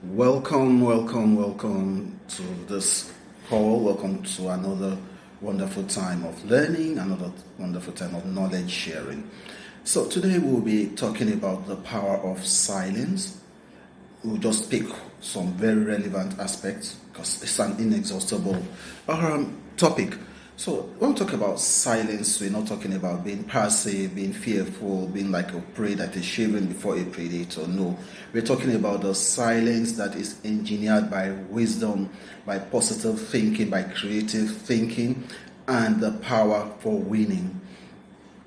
Welcome to this call. Welcome to another wonderful time of learning, another wonderful time of knowledge sharing. So, today we'll be talking about the power of silence. We'll just pick some very relevant aspects because it's an inexhaustible topic. So, when we talk about silence, we're not talking about being passive, being fearful, being like a prey that is shivering before a predator. No, we're talking about the silence that is engineered by wisdom, by positive thinking, by creative thinking, and the power for winning.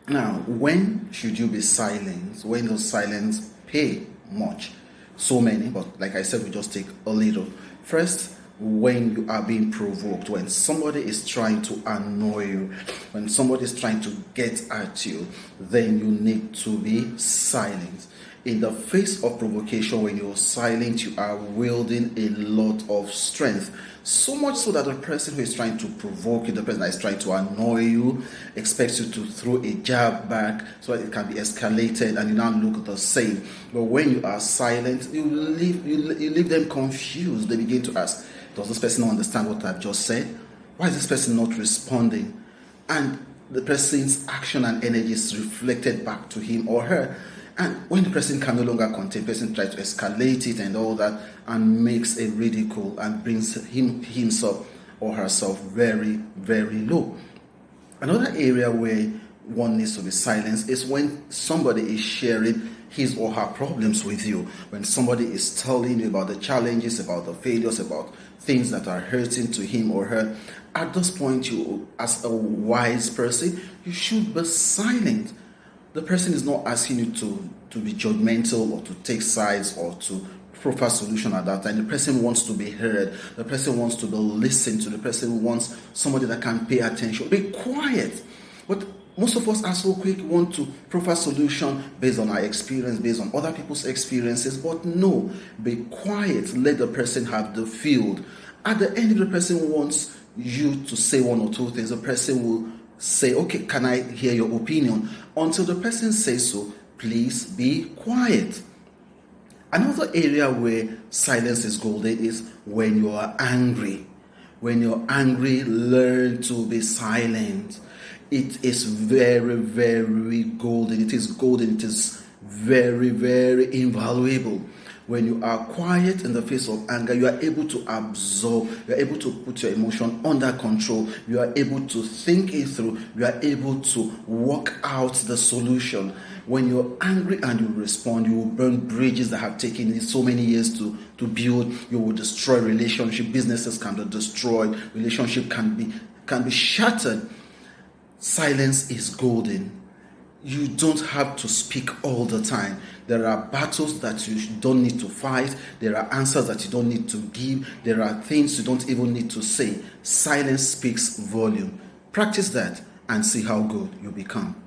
Now, when should you be silent? When does silence pay much? So many, but like I said, we just take a little. First, when you are being provoked, when somebody is trying to annoy you, when somebody is trying to get at you, then you need to be silent. In the face of provocation, when you're silent, you are wielding a lot of strength. So much so that the person who is trying to provoke you, the person that is trying to annoy you, expects you to throw a jab back so that it can be escalated and you now look the same. But when you are silent, you leave them confused. They begin to ask, does this person not understand what I've just said? Why is this person not responding? And the person's action and energy is reflected back to him or her. And when the person can no longer contain, the person tries to escalate it and all that and makes a ridicule and brings himself or herself very, very low. Another area where one needs to be silenced is when somebody is sharing his or her problems with you. When somebody is telling you about the challenges, about the failures, about things that are hurting to him or her. At this point, you, as a wise person, you should be silent. The person is not asking you to be judgmental or to take sides or to proffer solution at that time. The person wants to be heard. The person wants to be listened to. The person wants somebody that can pay attention. Be quiet. But most of us are so quick, want to proffer solution based on our experience, based on other people's experiences. But no, be quiet. Let the person have the field. At the end, if the person wants you to say one or two things, the person will say, okay, can I hear your opinion? Until the person says so, please be quiet. Another area where silence is golden is when you are angry. When you're angry, learn to be silent. It is very, very golden. It is golden. It is very, very invaluable. When you are quiet in the face of anger, you are able to absorb, you are able to put your emotion under control, you are able to think it through, you are able to work out the solution. When you're angry and you respond, you will burn bridges that have taken so many years to build. You will destroy relationship. Businesses can be destroyed. Relationship can be shattered. Silence is golden. You don't have to speak all the time. There are battles that you don't need to fight. There are answers that you don't need to give. There are things you don't even need to say. Silence speaks volume. Practice that and see how good you become.